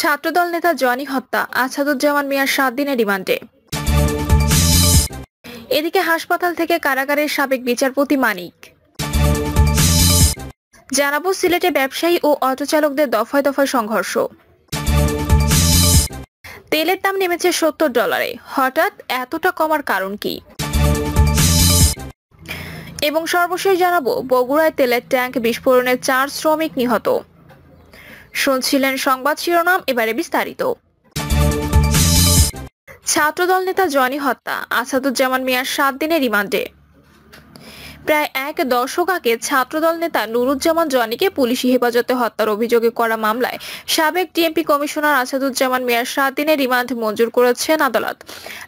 ছাত্রদল নেতা জনি হত্যা, আসাদুজ্জামান মিয়ার 7 দিনের রিমান্ডে। এদিকে হাসপাতাল থেকে কারাগারের সাবেক বিচারপতি মানিক। জানাবো সিলেটে ব্যবসায়ী ও অটো চালকদের দফায় দফায় সংঘর্ষ। তেলের দাম নেমেছে $70, হঠাৎ এতটা কমার কারণ কি? এবং সর্বশেষ জানাবো বগুড়ায় তেলের ট্যাঙ্ক বিস্ফোরণে 4 শ্রমিক নিহত। শুনছিলেন সংবাদ শিরোনাম, এবারে বিস্তারিত। ছাত্রদল নেতা জনি হত্যা, আসাদুজ্জামান মিয়ার 7 দিনের রিমান্ডে। প্রায় এক দশক আগে ছাত্রদল নেতা নুরুজ্জামান জনিকে পুলিশি হেফাজতে হত্যার অভিযোগে করা মামলায় সাবেক ডিএমপি কমিশনার আসাদুজ্জামান মিয়ার 7 দিনের রিমান্ড মঞ্জুর করেছেন আদালত।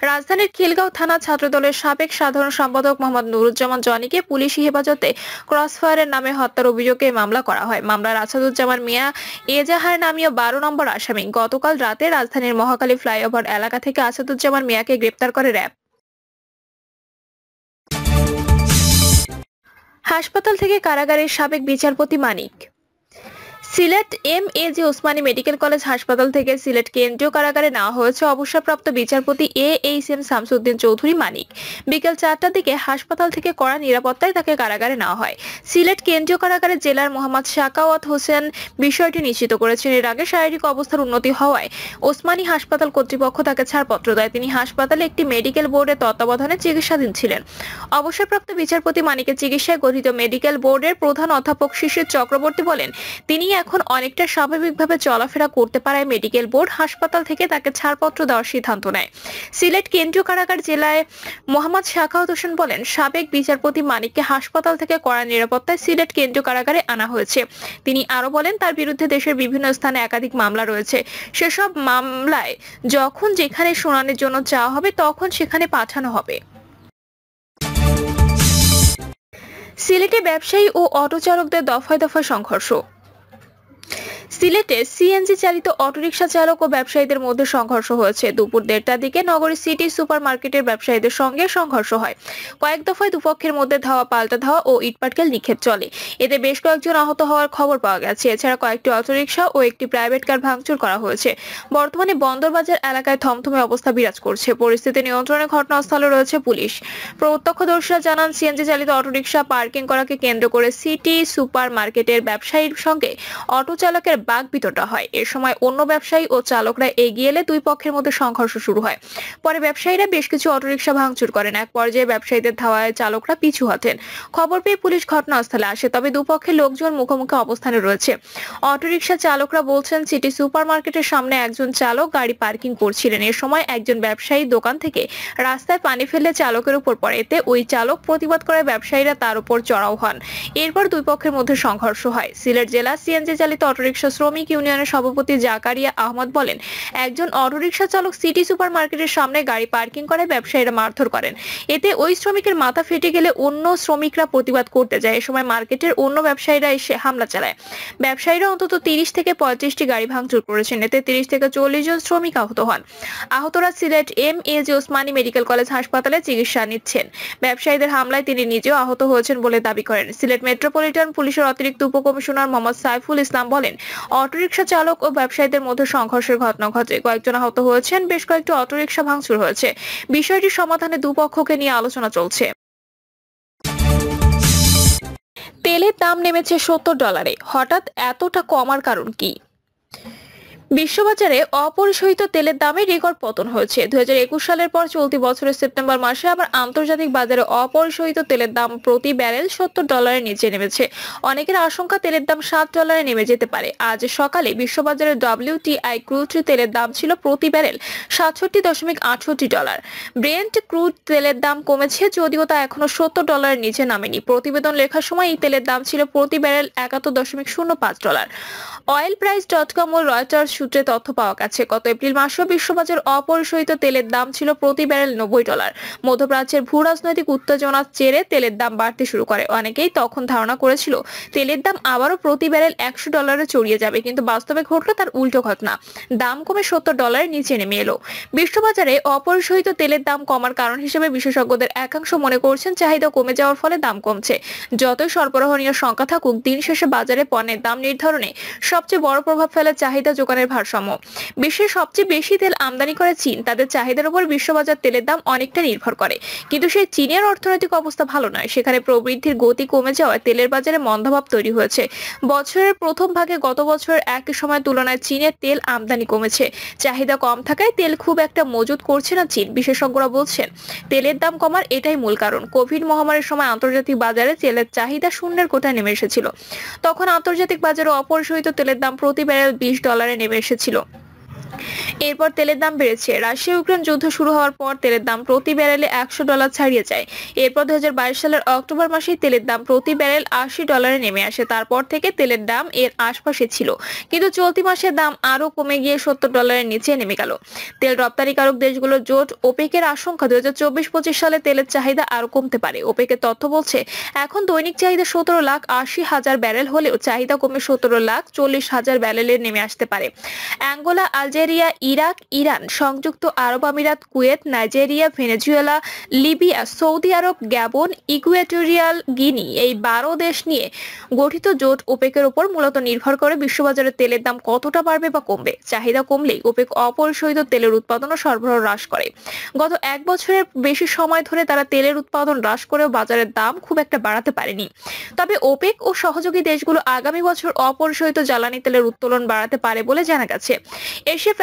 রাজধানীর খিলগাঁও থানা ছাত্রদলের সাবেক সাধারণ সম্পাদক মোহাম্মদ নুরুজ্জামান জনিকে পুলিশি হেফাজতে ক্রসফায়ারের নামে হত্যার অভিযোগে মামলা করা হয়। মামলার আসাদুজ্জামান মিয়া এজাহার নামীয় 12 নম্বর আসামি। গতকাল রাতে রাজধানীর মহাখালী ফ্লাইওভার এলাকা থেকে আসাদুজ্জামান মিয়াকে গ্রেপ্তার করে র্যাব। হাসপাতাল থেকে কারাগারের সাবেক বিচারপতি মানিক। সিলেট এম.এ.জি. ওসমানী মেডিকেল কলেজ হাসপাতাল থেকে সিলেট কেন্দ্রীয় কারাগারে নেওয়া হয়েছে অবসরপ্রাপ্ত বিচারপতি এ.এইচ.এম. শামসুদ্দিন চৌধুরী মানিক। বিকেল 4টার দিকে হাসপাতাল থেকে কড়া নিরাপত্তায় তাকে কারাগারে নেওয়া হয়। সিলেট কেন্দ্রীয় কারাগারের জেলার মোহাম্মদ সাকাওয়াত হোসেন বিষয়টি নিশ্চিত করেছেন। এর আগে শারীরিক অবস্থার উন্নতি হওয়ায় ওসমানী হাসপাতাল কর্তৃপক্ষ তাকে ছাড়পত্র দেয়। তিনি হাসপাতালে একটি মেডিকেল বোর্ডের তত্ত্বাবধানে চিকিৎসাধীন ছিলেন। অবসরপ্রাপ্ত বিচারপতি মানিকের চিকিৎসায় গঠিত মেডিকেল বোর্ডের প্রধান অধ্যাপক শিশির চক্রবর্তী বলেন, তিনি এখন অনেকটা স্বাভাবিকভাবে চলাফেরা করতে পারায় মেডিকেল বোর্ড হাসপাতাল থেকে তাকে ছাড়পত্র দেওয়ার সিদ্ধান্ত নেয়। সিলেট কেন্দ্রীয় কারাগার জেলায় মোহাম্মদ সাখাওয়াত হোসেন বলেন, সাবেক বিচারপতি মানিককে হাসপাতাল থেকে কড়া নিরাপত্তায় সিলেট কেন্দ্রীয় কারাগারে আনা হয়েছে। তিনি আরো বলেন, তার বিরুদ্ধে দেশের বিভিন্ন স্থানে একাধিক মামলা রয়েছে। সেসব মামলায় যখন যেখানে শুনানির জন্য চাওয়া হবে তখন সেখানে পাঠানো হবে। সিলেটে ব্যবসায়ী ও অটো চালকদের দফায় দফায় সংঘর্ষ। সিলেটে সিএনজি চালিত অটোরিকশা চালক ও ব্যবসায়ীদের মধ্যে সংঘর্ষ হয়েছে। দুপুর 1টার দিকে নগরীর সিটি সুপার মার্কেটের ব্যবসায়ীদের সঙ্গে সংঘর্ষ হয়। কয়েক দফায় দুপক্ষের মধ্যে ধাওয়া পাল্টা ধাওয়া ও ইটপাটকেল নিক্ষেপ চলে। এতে বেশ কয়েকজন আহত হওয়ার খবর পাওয়া গেছে। এছাড়া কয়েকটি অটোরিকশা ও একটি প্রাইভেট কার ভাঙচুর করা হয়েছে। বর্তমানে বন্দরবাজার এলাকায় থমথমে অবস্থা বিরাজ করছে। পরিস্থিতি নিয়ন্ত্রণে ঘটনাস্থলে রয়েছে পুলিশ। প্রত্যক্ষদর্শীরা জানান, সিএনজি চালিত অটোরিকশা পার্কিং করাকে কেন্দ্র করে সিটি সুপার মার্কেটের ব্যবসায়ীর সঙ্গে অটো চালকের বাক বিতণ্ডা হয়। এ সময় অন্য ব্যবসায়ী ও চালকরা এগিয়ে এলে দুই পক্ষের মধ্যে সংঘর্ষ শুরু হয়। পরে ব্যবসায়ীরা বেশ কিছু অটোরিকশা ভাঙচুর করেন। এক পর্যায়ে ব্যবসায়ীদের ধাওয়ায় চালকরা পিছু হটেন। খবর পেয়ে পুলিশ ঘটনাস্থলে আসে, তবে দুপক্ষের লোকজন মুখোমুখি অবস্থানে রয়েছে। অটোরিকশা চালকরা বলছেন, সিটি সুপার মার্কেটের সামনে একজন চালক গাড়ি পার্কিং করছিলেন। এ সময় একজন ব্যবসায়ী দোকান থেকে রাস্তায় পানি ফেলে চালকের উপর পড়ে। এতে ওই চালক প্রতিবাদ করে ব্যবসায়ীরা তার উপর চড়াও হন। এরপর দুই পক্ষের মধ্যে সংঘর্ষ হয়। সিলেট জেলা সিএনজি চালিত অটোরিকশা শ্রমিক ইউনিয়নের সভাপতি জাকারিয়া আহমদ বলেন, একজন অটোরিকশা চালক সিটি সুপার মার্কেটের সামনে গাড়ি পার্কিং করে ব্যবসায়ীরা মারধর করেন। এতে ওই শ্রমিকের মাথা ফেটে গেলে অন্য শ্রমিকরা প্রতিবাদ করতে যায়। এ সময় মার্কেটের অন্য ব্যবসায়ীরা এসে হামলা চালায়। ব্যবসায়ীরা অন্তত 30 থেকে 35টি গাড়ি ভাঙচুর করেছেন। এতে 30 থেকে 40 জন শ্রমিক আহত হন। আহতরা সিলেট এম.এ.জি. ওসমানী মেডিকেল কলেজ হাসপাতালে চিকিৎসা নিচ্ছেন। ব্যবসায়ীদের হামলায় তিনি নিজেও আহত হয়েছেন বলে দাবি করেন। সিলেট মেট্রোপলিটন পুলিশের অতিরিক্ত উপকমিশনার মোহাম্মদ সাইফুল ইসলাম বলেন, অটোরিকশা চালক ও ব্যবসায়ীদের মধ্যে সংঘর্ষের ঘটনা ঘটে। কয়েকজন আহত হয়েছেন, বেশ কয়েকটি অটোরিকশা ভাঙচুর হয়েছে। বিষয়টি সমাধানে দুপক্ষকে নিয়ে আলোচনা চলছে। তেলের দাম নেমেছে $70, হঠাৎ এতটা কমার কারণ কি? বিশ্ববাজারে অপরিশোধিত তেলের দামে রেকর্ড পতন হয়েছে। 2021 সালের পর চলতি বছরের সেপ্টেম্বর মাসে আবার আন্তর্জাতিক বাজারে অপরিশোধিত তেলের দাম প্রতি ব্যারেল $70 নিচে নেমেছে। অনেকের আশঙ্কা তেলের দাম $60 নেমে যেতে পারে। আজ সকালে বিশ্ববাজারে WTI ক্রুড তেলের দাম ছিল প্রতি ব্যারেল $67.68। ব্রেন্ট ক্রুড তেলের দাম কমেছে, যদিও তা এখনো $70 নিচে নামেনি। প্রতিবেদন লেখার সময় এই তেলের দাম ছিল প্রতি ব্যারেল $71.05। oilprice.com ও রয়টার্স সূত্রে তথ্য পাওয়া গেছে, গত এপ্রিল মাসেও বিশ্ববাজার অপরিশোধিত তেলের দাম ছিল প্রতি ব্যারেল $90। মধ্যপ্রাচ্যের ভূ রাজনৈতিক উত্তেজনার জেরে তেলের দাম বাড়তে শুরু করে। অনেকেই তখন ধারণা করেছিল তেলের দাম আবারও প্রতি ব্যারেল $100 চড়িয়ে যাবে, কিন্তু বাস্তবে ঘটল তার উল্টো ঘটনা। দাম কমে $70 নিচে নেমে এলো। বিশ্ববাজারে অপরিশোধিত তেলের দাম কমার কারণ হিসেবে বিশেষজ্ঞদের একাংশ মনে করছেন চাহিদা কমে যাওয়ার ফলে দাম কমছে। যতই সরবরাহ নিয়ে সংখ্যা থাকুক, দিন শেষে বাজারে পণ্যের দাম নির্ধারণে সবচেয়ে বড় প্রভাব ফেলে চাহিদা যোগানের ভারসাম্য। বিশ্বের সবচেয়ে বেশি তেল আমদানি করে চীন, তাদের চাহিদার উপর বিশ্ববাজার তেলের দাম অনেকটা নির্ভর করে। কিন্তু সেই চীনের অর্থনৈতিক অবস্থা ভালো নয়, সেখানে প্রবৃদ্ধির গতি কমে যাওয়ায় তেলের বাজারে মন্দাভাব তৈরি হয়েছে। বছরের প্রথম ভাগে গত বছরের একই সময়ের তুলনায় চীনের তেল আমদানি কমেছে। চাহিদা কম থাকায় তেল খুব একটা মজুত করছে না চীন। বিশেষজ্ঞরা বলছেন তেলের দাম কমার এটাই মূল কারণ। কোভিড মহামারীর সময় আন্তর্জাতিক বাজারে তেলের চাহিদা শূন্যের কোঠায় নেমে এসেছিল। তখন আন্তর্জাতিক বাজারে অপরিশোধিত তেলের দাম প্রতি ব্যারেল $20 নেমে এসেছিল। এরপর তেলের দাম বেড়েছে। রাশিয়া ইউক্রেন যুদ্ধ শুরু হওয়ার পর তেলের দাম প্রতি ব্যারেলে $100 ছাড়িয়ে যায়। এরপর 2022 সালের অক্টোবর মাসে তেলের দাম প্রতি ব্যারেল $80 নেমে আসে। তারপর থেকে তেলের দাম এর আশপাশে ছিল, কিন্তু চলতি মাসে দাম আরো কমে গিয়ে $70 নিচে নেমে গেল। তেল রপ্তানিকারক দেশগুলোর জোট ওপেকের আশঙ্কা 2024-25 সালে তেলের চাহিদা আরো কমতে পারে। ওপেকের তথ্য বলছে এখন দৈনিক চাহিদা 17,80,000 ব্যারেল হলেও চাহিদা কমে 17,40,000 ব্যারেলে নেমে আসতে পারে। অ্যাঙ্গোলা, আলজেরিয়া, ইরাক, ইরান, সংযুক্ত আরব আমিরাত, কুয়েত, নাইজেরিয়া, ভেনেজুয়েলা, লিবিয়া, সৌদি আরব, গ্যাবন, ইকুয়েটোরিয়াল গিনি, এই 12 দেশ নিয়ে গঠিত জোট ওপেকের উপর মূলত নির্ভর করে বিশ্ববাজারে তেলের দাম কতটা বাড়বে বা কমবে। চাহিদা কমলেই ওপেক অপরিশোধিত তেলের উৎপাদন ও সরবরাহ হ্রাস করে। গত এক বছরের বেশি সময় ধরে তারা তেলের উৎপাদন হ্রাস করেও বাজারের দাম খুব একটা বাড়াতে পারেনি। তবে ওপেক ও সহযোগী দেশগুলো আগামী বছর অপরিশোধিত জ্বালানি তেলের উত্তোলন বাড়াতে পারে বলে জানা গেছে। Asia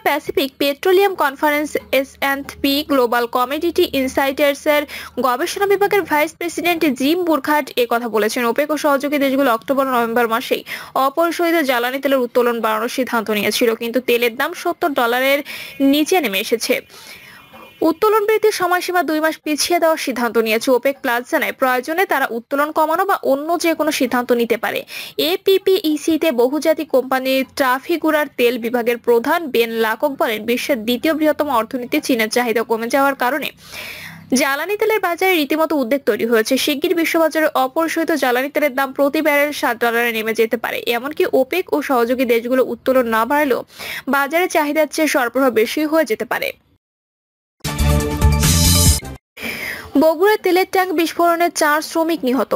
Pacific petroleum conference S&P global commodity ইনসাইটার্সের গবেষণা বিভাগের ভাইস প্রেসিডেন্ট জিম বুরখার্ট কথা বলেছেন। ওপেক ও সহযোগী দেশগুলো অক্টোবর-নভেম্বর মাসেই অপরিশোধিত জ্বালানি তেলের উত্তোলন বাড়ানোর সিদ্ধান্ত নিয়েছিল, কিন্তু তেলের দাম $70 নিচে নেমে এসেছে। উত্তোলন বৃদ্ধির সময়সীমা 2 মাস পিছিয়ে দেওয়ার সিদ্ধান্ত নিয়েছে। ওপেক প্লাস জানায় প্রয়োজনে তারা উত্তোলন কমানো বা অন্য যে কোনো সিদ্ধান্ত নিতে পারে। APPEC-তে বহুজাতিক কোম্পানি ট্রাফিগুরার তেল বিভাগের প্রধান বেন লাকক বলেন, বিশ্বের দ্বিতীয় বৃহত্তম অর্থনীতি চীনের চাহিদা কমে যাওয়ার কারণে জ্বালানি তেলের বাজারে রীতিমতো উদ্বেগ তৈরি হয়েছে। শিগগির বিশ্ববাজারে অপরিশোধিত জ্বালানি তেলের দাম প্রতি ব্যারেল $60 নেমে যেতে পারে। এমনকি ওপেক ও সহযোগী দেশগুলো উত্তোলন না বাড়লেও বাজারে চাহিদার চেয়ে সরবরাহ বেশি হয়ে যেতে পারে। বগুড়ায় তেলের ট্যাঙ্ক বিস্ফোরণে 4 শ্রমিক নিহত।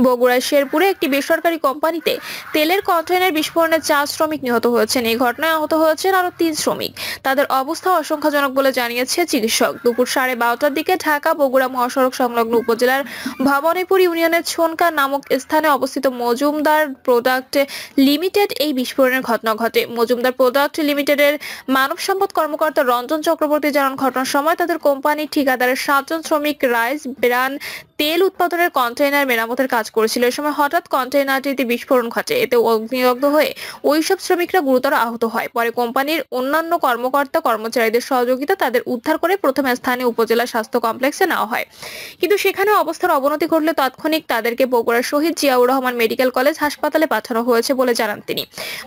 বগুড়ার শেরপুরে একটি বেসরকারি কোম্পানিতে তেলের কন্টেইনার বিস্ফোরণে 4 শ্রমিক নিহত হয়েছেন। এই ঘটনায় আহত হয়েছেন আরো 3 শ্রমিক। তাদের অবস্থা আশঙ্কাজনক বলে জানিয়েছে চিকিৎসক। দুপুর 12:30টার দিকে ঢাকা বগুড়া মহাসড়ক সংলগ্ন উপজেলার ভবানীপুর ইউনিয়নের ছোনকা নামক স্থানে অবস্থিত মজুমদার প্রোডাক্ট লিমিটেড এই বিস্ফোরণের ঘটনা ঘটে। মজুমদার প্রোডাক্ট লিমিটেডের মানব সম্পদ কর্মকর্তা রঞ্জন চক্রবর্তী জানান, ঘটনার সময় তাদের কোম্পানির ঠিকাদারের 7 জন শ্রমিক রাইস ব্রান তেল উৎপাদনের কন্টেইনার মেরামতের কাজ করেছিল। এই সময় হঠাৎ কন্টেইনারটিতে বিস্ফোরণ ঘটে। এতে অগ্নিদগ্ধ হয়ে ওই সব শ্রমিকরা গুরুতর আহত হয়। পরে কোম্পানির অন্যান্য কর্মকর্তা কর্মচারীদের সহযোগিতা তাদের উদ্ধার করে প্রথমে স্থানীয় উপজেলা স্বাস্থ্য কমপ্লেক্সে নেওয়া হয়, কিন্তু সেখানে অবস্থার অবনতি ঘটলে তাৎক্ষণিক তাদেরকে বগুড়ার শহীদ জিয়াউর রহমান মেডিকেল কলেজ হাসপাতালে পাঠানো হয়েছে বলে জানান তিনি।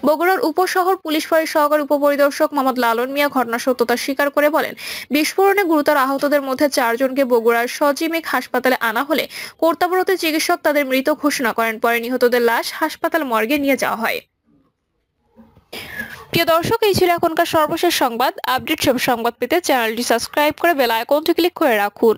বগুড়ার উপশহর পুলিশ ফাঁড়ির সহকারী উপপরিদর্শক মোহাম্মদ লালন মিয়া ঘটনার সত্যতা স্বীকার করে বলেন, বিস্ফোরণে গুরুতর আহতদের মধ্যে 4 জনকে বগুড়ার সজিমিক হাসপাতালে আনা হলে কর্তব্যরত চিকিৎসক তাদের মৃত ঘোষণা করেন। পরে নিহতদের লাশ হাসপাতাল মর্গে নিয়ে যাওয়া হয়। প্রিয় দর্শক, এই ছিল এখনকার সর্বশেষ সংবাদ। আপডেট সব সংবাদ পেতে চ্যানেলটি সাবস্ক্রাইব করে বেল আইকনটি ক্লিক করে রাখুন।